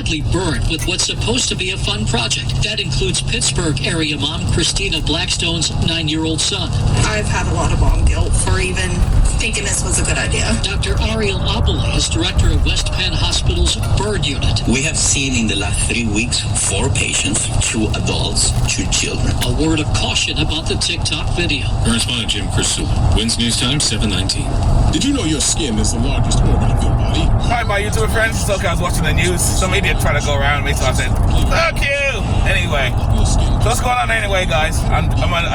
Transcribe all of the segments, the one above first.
badly burned with what's supposed to be a fun project. That includes Pittsburgh area mom Christina Blackstone's 9-year-old son. I've had a lot of mom guilt for even thinking this was a good idea. Dr. Ariel Abele is director of West Penn Hospital's Bird Unit. We have seen in the last 3 weeks 4 patients, 2 adults, 2 children. A word of caution about the TikTok video. Correspondent Jim Christou, Wednesday News Time, 7:19. Did you know your skin is the largest organ of your body? Hi, my YouTube friends. It's okay, I was watching the news. Some idiot tried to go around me, so I said, fuck you! Anyway, so what's going on anyway, guys? I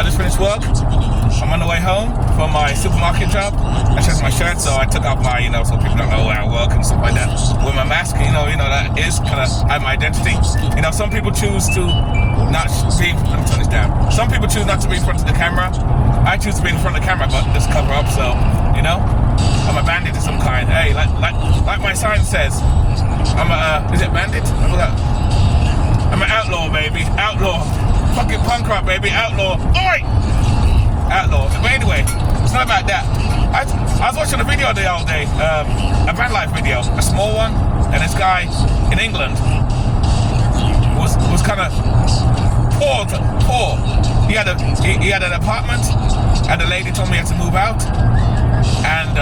just finished work. I'm on the way home from my supermarket job. I changed my shirt, so I took off my, so people don't know where I work and stuff like that. With my mask, that is kind of my identity. Some people choose to not be, let me turn this down. Some people choose not to be in front of the camera. I choose to be in front of the camera, but just cover up, so, I'm a bandit of some kind. Hey, like my sign says, is it bandit? I forgot. I'm an outlaw, baby. Outlaw. Fucking punk rock, baby. Outlaw. Oi! Outlaw. But anyway, it's not about that. I was watching a video the other day, a van life video, a small one, and this guy in England was kind of poor. He had an apartment, and the lady told me he had to move out, and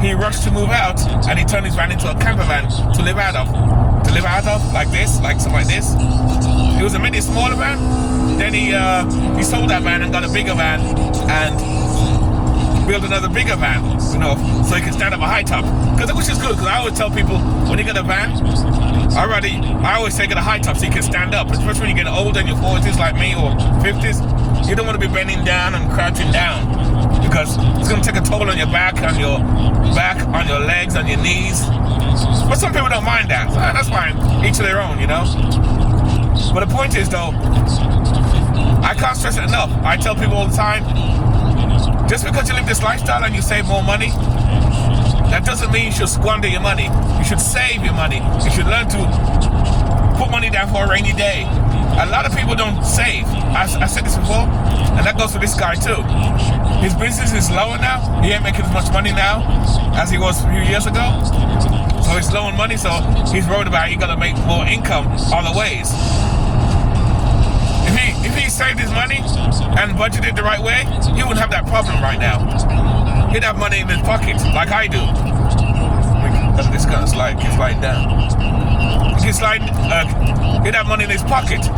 he rushed to move out, and he turned his van into a camper van to live out of, like this, like something like this. It was a mini smaller van. Then he sold that van and got a bigger van and built another bigger van, so he can stand up a high top. Which is good, because I always tell people, when you get a van, I always say get a high top so you can stand up, especially when you get older in your 40s like me or 50s. You don't want to be bending down and crouching down, because it's going to take a toll on your back, on your legs, on your knees. But some people don't mind that. So that's fine. Each to their own, But the point is, though, I can't stress it enough. I tell people all the time, just because you live this lifestyle and you save more money, that doesn't mean you should squander your money. You should save your money. You should learn to put money down for a rainy day. A lot of people don't save. I said this before, and that goes for this guy too. His business is lower now. He ain't making as much money now as he was a few years ago. So he's low on money, so he's worried about he gotta make more income other ways. If he saved his money and budgeted the right way, he wouldn't have that problem right now. He'd have money in his pocket, like I do. This gonna slide, keep sliding down. He'd have money in his pocket.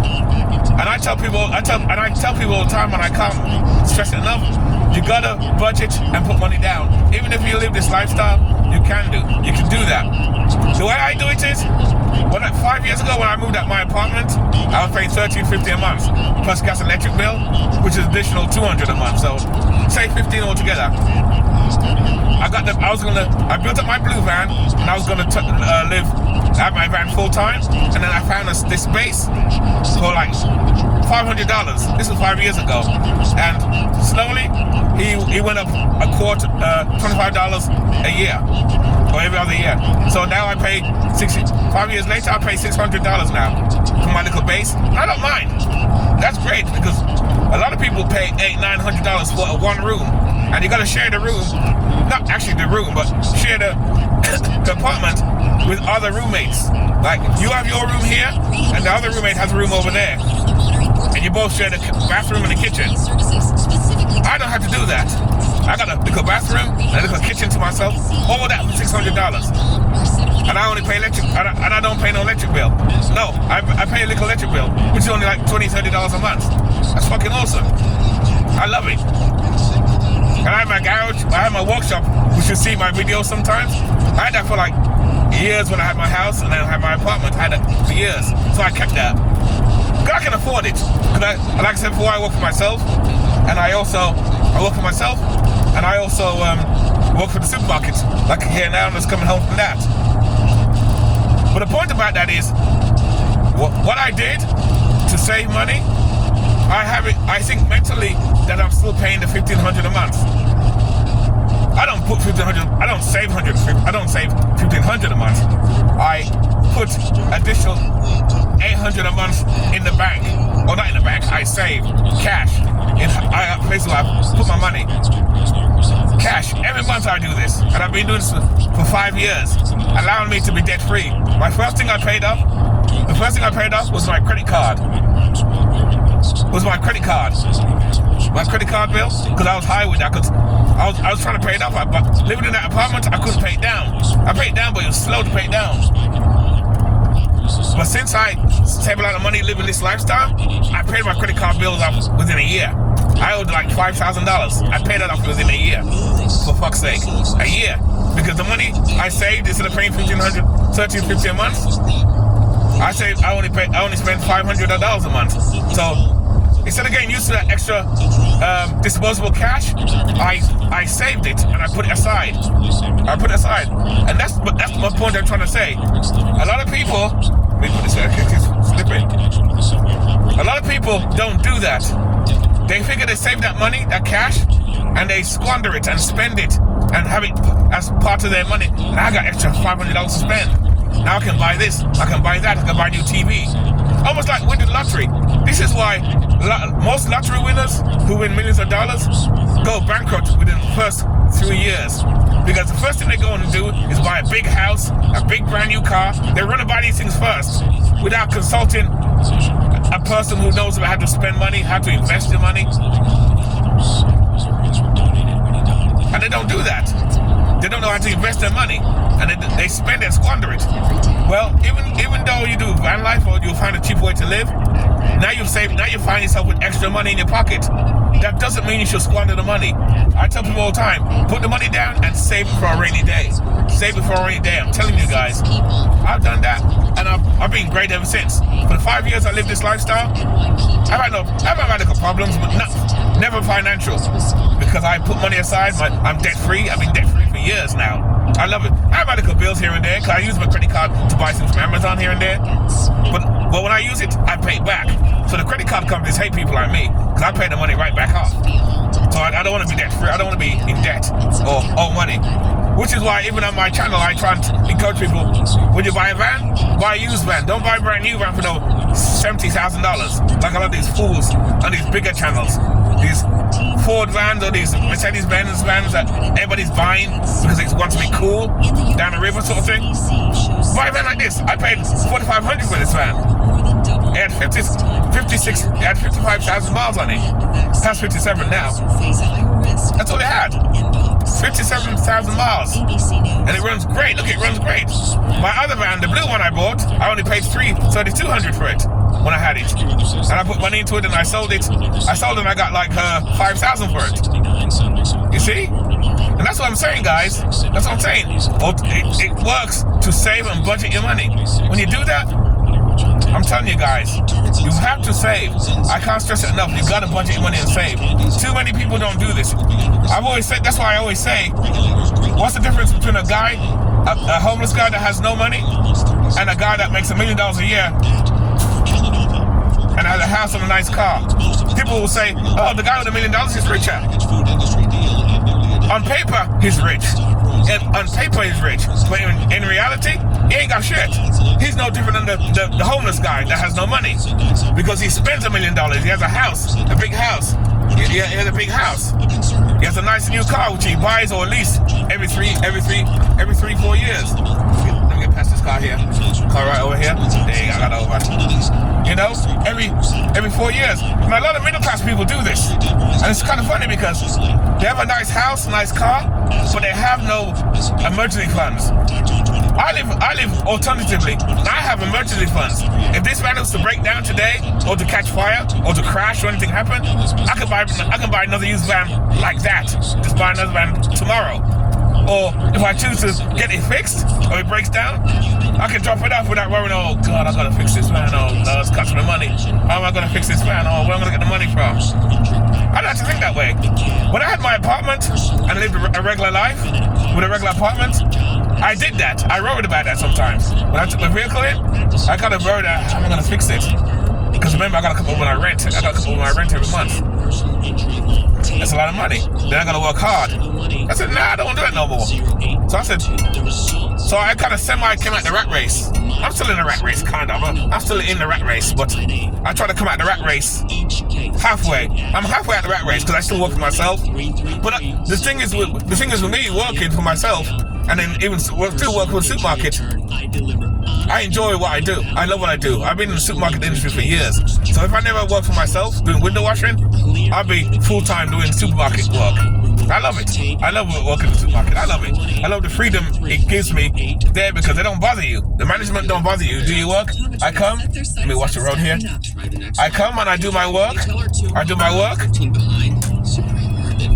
And I tell people all the time, and I can't stress it enough, you gotta budget and put money down. Even if you live this lifestyle, you can do that. The way I do it is, 5 years ago when I moved out my apartment, I was paying $13.50 a month, plus gas and electric bill, which is additional $200 a month, so say $15 altogether. I built up my blue van, and I was gonna have my van full time, and then I found this space for like $500. This was 5 years ago, and slowly he went up a quarter, $25 a year, or every other year. So now I pay 5 years later, I pay $600 now for my little base. I don't mind. That's great, because a lot of people pay $800-900 for one room, and you got to share the room. Not actually the room, but share the apartment with other roommates. Like, you have your room here, and the other roommate has a room over there, and you both share the bathroom and the kitchen. I don't have to do that. I got a little bathroom and a little kitchen to myself. All that for $600. And I only pay electric, and I don't pay no electric bill. No, I pay a little electric bill, which is only like $20-30 a month. That's fucking awesome. I love it. And I have my garage, I have my workshop, which you see my videos sometimes. I had that for like years when I had my house, and then I had my apartment. I had it for years, so I kept that. Because I can afford it. Because like I said before, I work for myself, and I work for myself, and I also work for the supermarket. Like here now, I'm just coming home from that. But the point about that is, what I did to save money, I think mentally that I'm still paying the $1,500 a month. I don't put $1,500. I don't save $1,500 a month. I put additional $800 a month in the bank, or not in the bank. I save cash in places where I put my money. cash. Every month I do this, and I've been doing this for 5 years, allowing me to be debt free. The first thing I paid off was my credit card. My credit card bill, because I was high with that, because I was trying to pay it off, but living in that apartment, I couldn't pay it down. I paid it down, but it was slow to pay it down. But since I saved a lot of money living this lifestyle, I paid my credit card bills off within a year. I owed like $5,000. I paid that off within a year. For fuck's sake, a year. Because the money I saved, instead of paying $1,350 a month, I only spent $500 a month. So instead of getting used to that extra disposable cash, I saved it and I put it aside. And that's my point I'm trying to say. A lot of people, let me put this here, it's slipping. A lot of people don't do that. They figure they save that money, that cash, and they squander it and spend it and have it as part of their money. And I got extra $500 to spend. Now I can buy this, I can buy that, I can buy a new TV. Almost like winning the lottery. This is why most lottery winners who win millions of dollars go bankrupt within the first 3 years. Because the first thing they go and do is buy a big house, a big brand new car. They run and buy these things first without consulting a person who knows about how to spend money, how to invest your money. And they don't do that. They don't know how to invest their money, and they spend and squander it. Well, even though you do van life or you'll find a cheap way to live, now you find yourself with extra money in your pocket. That doesn't mean you should squander the money. I tell people all the time, put the money down and save it for a rainy day. Save it for a rainy day. I'm telling you guys, I've done that, and I've been great ever since. For the 5 years I lived this lifestyle, I've had medical problems, but never financial, because I put money aside. I'm debt free. I've been debt free for years now. I love it. I have medical bills here and there, because I use my credit card to buy things from Amazon here and there. But when I use it, I pay it back. So the credit card companies hate people like me, because I pay the money right back off. So I don't want to be debt free. I don't want to be in debt or owe money. Which is why even on my channel I try and encourage people, when you buy a van, buy a used van. Don't buy a brand new van for no $70,000. Like a lot of these fools on these bigger channels. These Ford vans or these Mercedes-Benz vans that everybody's buying because they want to be cool down the river sort of thing. Buy a van like this. I paid $4,500 for this van. It had 55,000 miles on it. That's 57 now. That's all it had. 57,000 miles. And it runs great. Look, it runs great. My other van, the blue one I bought, I only paid $3,200 for it when I had it. And I put money into it and I sold it. And I got like $5,000 for it. You see? And that's what I'm saying, guys. That's what I'm saying. It works to save and budget your money. When you do that, I'm telling you guys, you have to save. I can't stress it enough. You gotta budget your money and save. Too many people don't do this. I've always said, that's why I always say, what's the difference between a guy, a homeless guy that has no money, and a guy that makes $1 million a year and has a house and a nice car? People will say, oh, the guy with $1 million is richer. On paper, he's rich. And on paper, he's rich. But in reality, he ain't got shit. He's no different than the homeless guy that has no money. Because he spends $1 million. He has a house, a big house. He has a big house. He has a nice new car, which he buys or lease every 3-4 years. Let me get past this car here. Car right over here. There you go, I got over. You know, every 4 years. And a lot of middle class people do this. And it's kind of funny because they have a nice house, nice car, but they have no emergency funds. I live alternatively. I have emergency funds. If this van was to break down today, or to catch fire, or to crash, or anything happen, I can buy another used van like that. Just buy another van tomorrow. Or if I choose to get it fixed, or it breaks down, I can drop it off without worrying, oh God, I gotta fix this van, oh no, it's costing me money. How am I gonna fix this van? Oh, where am I gonna get the money from? I don't have to think that way. When I had my apartment and lived a regular life with a regular apartment, I did that. I worried about that sometimes. When I took my vehicle in, I kind of worried, how am I gonna fix it? Because Because remember, I gotta come over my rent. I gotta come over my rent every month. That's a lot of money. Then I gotta work hard. I said, nah, I don't want to do that no more. So I said, so I kind of came out the rat race. I'm still in the rat race, kind of. I'm still in the rat race, but I try to come out the rat race halfway. I'm halfway out the rat race because I still work for myself. But the thing is with me working for myself, and then even still working for a supermarket, I enjoy what I do. I love what I do. I've been in the supermarket industry for years. So if I never work for myself doing window washing, I'll be full-time doing supermarket work. I love it. I love working in the supermarket. I love it. I love the freedom it gives me there because they don't bother you. The management don't bother you. Do your work? I come. Let me watch the road here. I come and I do my work.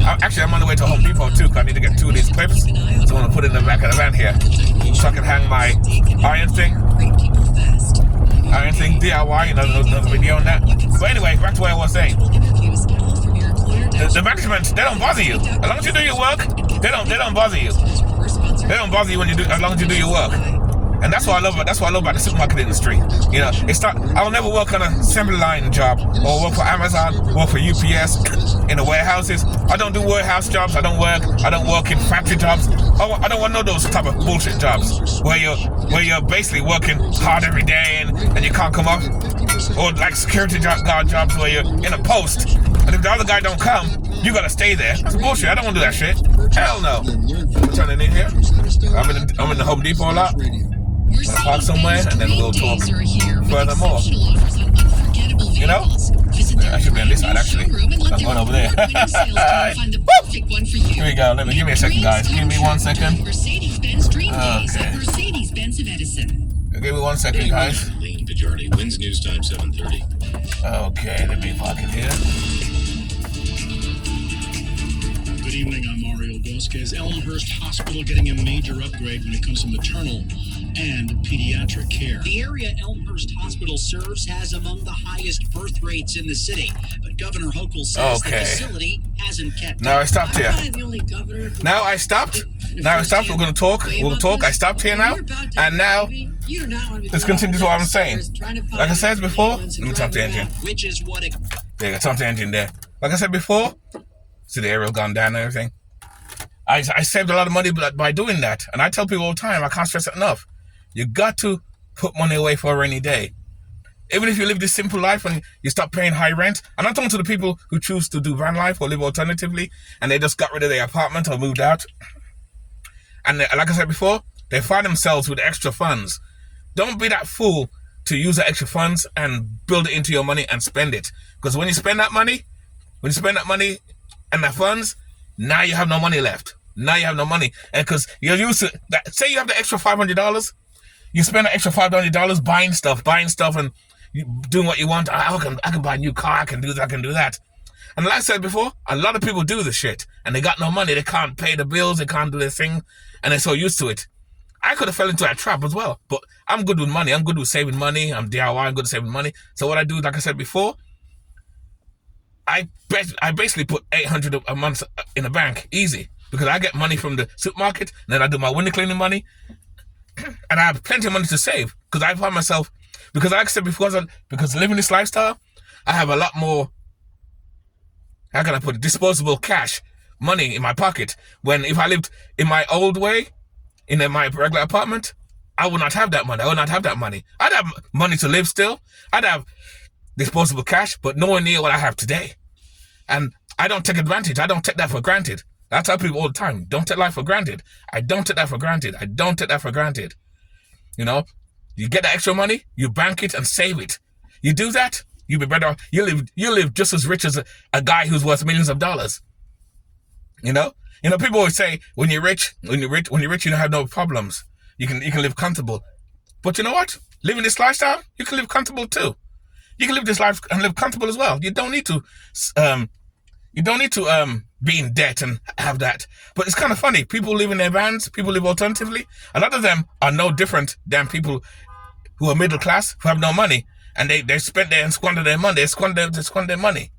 Actually, I'm on the way to Home Depot too because I need to get 2 of these clips. So I'm going to put it in the back of the van here so I can hang my iron thing DIY, another video on that. But anyway, back to what I was saying. The management, they don't bother you. As long as you do your work, they don't bother you. They don't bother you when you do, as long as you do your work. And that's what I love about the supermarket industry. You know, I'll never work on an assembly line job or work for Amazon, work for UPS in the warehouses. I don't do warehouse jobs. I don't work in factory jobs. I don't want none of those type of bullshit jobs where you're basically working hard every day and you can't come up. Or like security guard jobs where you're in a post and if the other guy don't come, you gotta stay there. That's bullshit. I don't want to do that shit. Hell no. I'm turning in here. I'm in the Home Depot a lot. I'm gonna park somewhere and then we'll talk furthermore. You know? I should be on this side actually. I'm going over there. Here we go. Give me a second, guys. Give me 1 second. Okay. Give me 1 second, guys. Wins News Time 7:30. Okay, let me park it here. Good evening, I'm Mario Vasquez. Elmhurst Hospital getting a major upgrade when it comes to maternal and pediatric care. The area Elmhurst Hospital serves has among the highest birth rates in the city, but Governor Hochul says the facility hasn't kept Now I stopped here. Now I stopped. We're going to talk. We'll talk. I stopped here now. And now, let's continue to what I'm saying. Like I said before, let me turn off the engine. Which is what it... There you go, turn off the engine there. Like I said before, see the aerial gone down and everything. I saved a lot of money by doing that. And I tell people all the time, I can't stress it enough. You got to put money away for a rainy day. Even if you live this simple life and you stop paying high rent. I'm not talking to the people who choose to do van life or live alternatively and they just got rid of their apartment or moved out. And like I said before, they find themselves with extra funds. Don't be that fool to use the extra funds and build it into your money and spend it. Because when you spend that money and the funds, now you have no money left. Now you have no money. And because you're used to that. Say you have the extra $500. You spend the extra $500 buying stuff and doing what you want. I can buy a new car. I can do that. And like I said before, a lot of people do the shit and they got no money. They can't pay the bills. They can't do their thing. And they're so used to it. I could have fell into that trap as well. But I'm good with money. I'm good with saving money. I'm DIY. I'm good at saving money. So what I do, like I said before, I basically put $800 a month in the bank. Easy. Because I get money from the supermarket. And then I do my window cleaning money. And I have plenty of money to save because I find myself, because like I said before, because living this lifestyle, I have a lot more, how can I put it, disposable cash, money in my pocket. When if I lived in my old way, in my regular apartment, I would not have that money. I'd have money to live still. I'd have disposable cash, but nowhere near what I have today. And I don't take advantage. I don't take that for granted. I tell people all the time, don't take life for granted. I don't take that for granted. You know, you get the extra money, you bank it and save it. You do that, you'll be better off. You live just as rich as a guy who's worth millions of dollars. You know, people always say when you're rich, you don't have no problems. You can live comfortable. But you know what? Living this lifestyle, you can live comfortable too. You can live this life and live comfortable as well. You don't need to be in debt and have that. But it's kind of funny. People live in their vans. People live alternatively. A lot of them are no different than people who are middle class, who have no money. And they spend there and squander their money. They squander their money.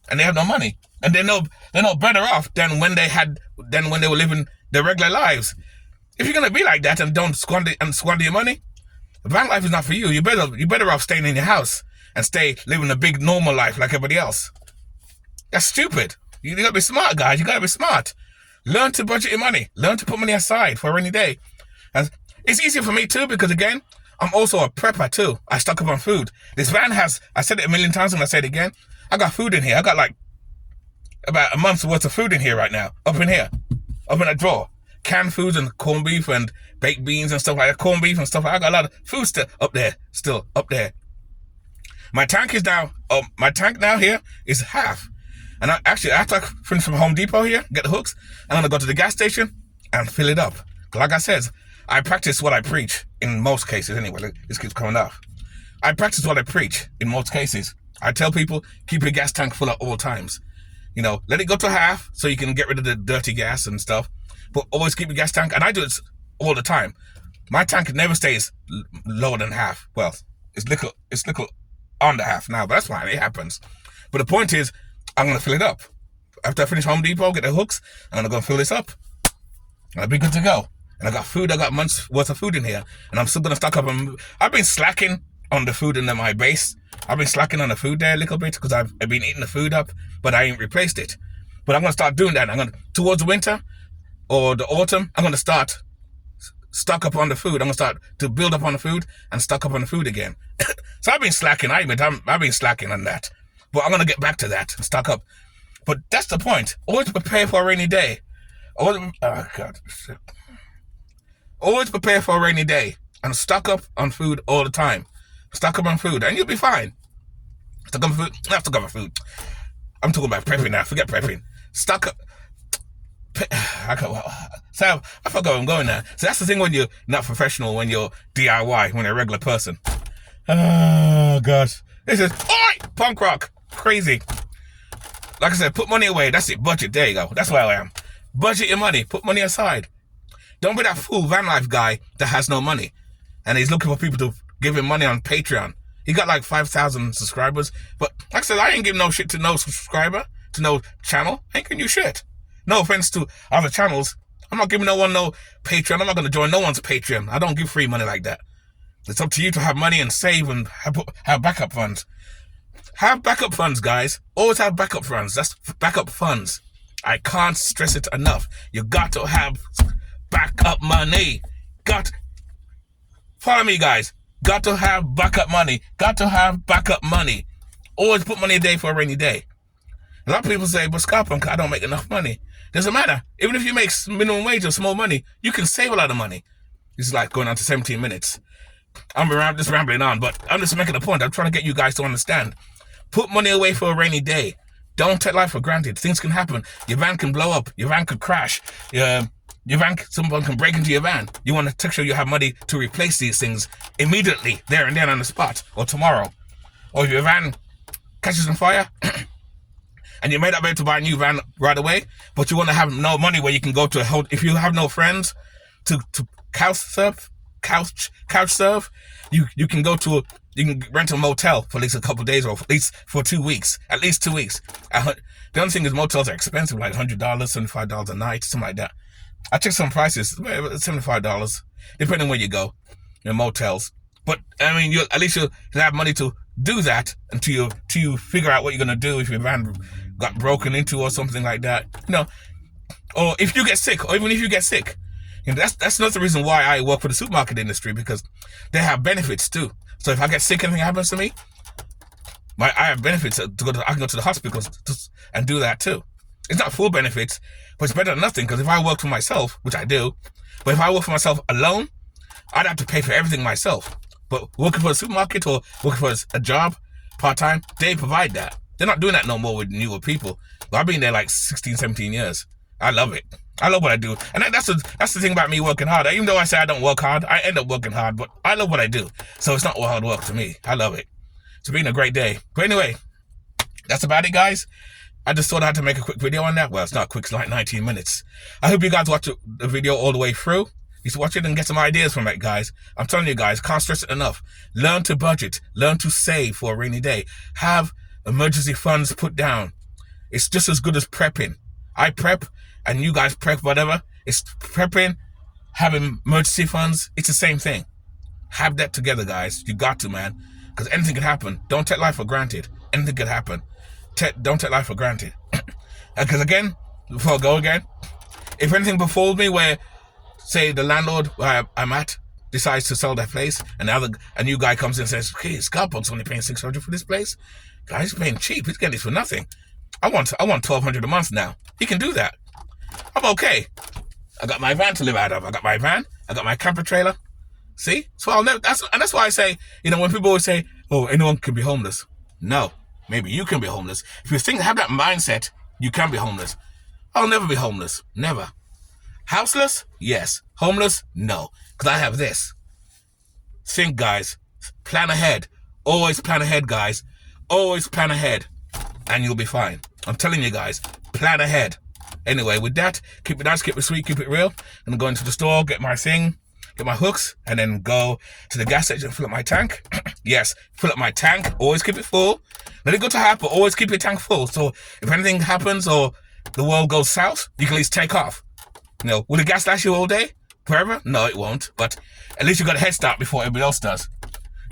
And they have no money. And they're no better off than when they were living their regular lives. If you're going to be like that and don't squander your money, van life is not for you. You're better off staying in your house. and stay living a big normal life like everybody else. That's stupid. You gotta be smart, guys. You gotta be smart. Learn to budget your money. Learn to put money aside for a rainy day. And it's easier for me too because, again, I'm also a prepper too. I stock up on food. This van has, I said it a million times and I say it again, I got food in here. I got like about a month's worth of food in here right now. Up in here. Up in that drawer. Canned foods and corned beef and baked beans and stuff like that. Corned beef and stuff like that. I got a lot of food still up there. My tank is now, my tank now here is half. And actually, after I finish from Home Depot here, get the hooks, I'm going to go to the gas station and fill it up. Like I said, I practice what I preach in most cases anyway. This keeps coming off. I practice what I preach in most cases. I tell people, keep your gas tank full at all times. You know, let it go to half so you can get rid of the dirty gas and stuff. But always keep your gas tank, and I do it all the time. My tank never stays lower than half. Well, it's little under half now, but that's fine. It happens. But the point is, I'm going to fill it up. After I finish Home Depot, get the hooks, I'm going to go fill this up. And I'll be good to go. And I got food. I got months worth of food in here. And I'm still going to stock up. I've been slacking on the food in my base. I've been slacking on the food there a little bit because I've been eating the food up, but I ain't replaced it. But I'm going to start doing that. Towards the winter or the autumn, I'm going to start stock up on the food. I'm going to start to build up on the food and stock up on the food again. So I've been slacking. I admit I've been slacking on that. But I'm going to get back to that and stock up. But that's the point. Always prepare for a rainy day. Always prepare for a rainy day and stock up on food all the time. Stock up on food and you'll be fine. Stock up on food. Not stock up on food. I'm talking about prepping now. Forget prepping. Stock up. So I forgot where I'm going now. So that's the thing when you're not professional, when you're DIY, when you're a regular person. Oh, gosh. This is, alright, punk rock. Crazy. Like I said, put money away. That's it. Budget. There you go. That's where I am. Budget your money. Put money aside. Don't be that fool van life guy that has no money. And he's looking for people to give him money on Patreon. He got like 5,000 subscribers. But like I said, I ain't giving no shit to no subscriber, to no channel. I ain't giving you shit. No offense to other channels. I'm not giving no one no Patreon. I'm not going to join no one's Patreon. I don't give free money like that. It's up to you to have money and save and have backup funds. Have backup funds, guys. Always have backup funds. That's backup funds. I can't stress it enough. You got to have backup money. Follow me, guys. Got to have backup money. Got to have backup money. Always put money a day for a rainy day. A lot of people say, but Scarpunk, I don't make enough money. Doesn't matter. Even if you make minimum wage or small money, you can save a lot of money. It's like going on to 17 minutes. I'm just rambling on, but I'm just making a point. I'm trying to get you guys to understand. Put money away for a rainy day. Don't take life for granted. Things can happen. Your van can blow up. Your van could crash. Someone can break into your van. You want to make sure you have money to replace these things immediately, there and then on the spot, or tomorrow. Or if your van catches on fire, and you may not be able to buy a new van right away, but you want to have no money where you can go to if you have no friends to couch serve, you can go to you can rent a motel for at least a couple of days or at least for 2 weeks, at least 2 weeks. The only thing is motels are expensive, like $100, $75 a night, something like that. I checked some prices, $75, depending on where you go, motels. But I mean, at least you'll have money to do that until you figure out what you're gonna do if your van got broken into or something like that. Or if you get sick, or even if you get sick. That's another reason why I work for the supermarket industry, because they have benefits too. So if I get sick, anything happens to me, I have benefits I can go to the hospital and do that too. It's not full benefits, but it's better than nothing, because if I work for myself, which I do, but if I work for myself alone, I'd have to pay for everything myself. But working for a supermarket or working for a job, part-time, they provide that. They're not doing that no more with newer people. But I've been there like 16, 17 years. I love it. I love what I do. And that's the thing about me working hard. Even though I say I don't work hard, I end up working hard, but I love what I do. So it's not all hard work to me. I love it. It's been a great day. But anyway, that's about it, guys. I just thought I had to make a quick video on that. Well, it's not quick, it's like 19 minutes. I hope you guys watch the video all the way through. You should watch it and get some ideas from it, guys. I'm telling you guys, can't stress it enough. Learn to budget. Learn to save for a rainy day. Have emergency funds put down. It's just as good as prepping. I prep and you guys prep, whatever. It's prepping, having emergency funds. It's the same thing. Have that together, guys. You got to, man. because anything could happen. Don't take life for granted. Anything could happen. Don't take life for granted. Because again, before I go again, if anything befalls me where, say, the landlord where I'm at decides to sell their place, and a new guy comes in and says, okay, Scarbox's only paying $600 for this place. Guy's paying cheap. He's getting this for nothing. I want $1,200 a month now. He can do that. I'm okay. I got my van to live out of. I got my van. I got my camper trailer. See? So I'll never. That's why I say, when people always say, "Oh, anyone can be homeless." No, maybe you can be homeless. If you have that mindset, you can be homeless. I'll never be homeless. Never. Houseless? Yes. Homeless? No. Because I have this. Think, guys. Plan ahead. Always plan ahead, guys. Always plan ahead. And you'll be fine. I'm telling you guys, plan ahead. Anyway, with that, keep it nice, keep it sweet, keep it real. I'm going to the store, get my thing, get my hooks, and then go to the gas station and fill up my tank. Yes, fill up my tank. Always keep it full. Let it go to half, but always keep your tank full. So if anything happens or the world goes south, you can at least take off. Will the gas last you all day? Forever? No, it won't. But at least you got a head start before everybody else does.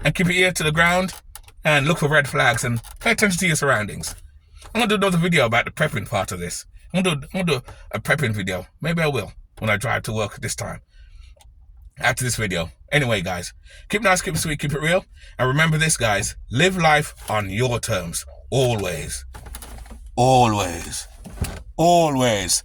And keep your ear to the ground and look for red flags and pay attention to your surroundings. I'm going to do another video about the prepping part of this. I'm going to do a prepping video. Maybe I will when I drive to work this time. After this video. Anyway, guys, keep it nice, keep it sweet, keep it real. And remember this, guys. Live life on your terms. Always. Always. Always.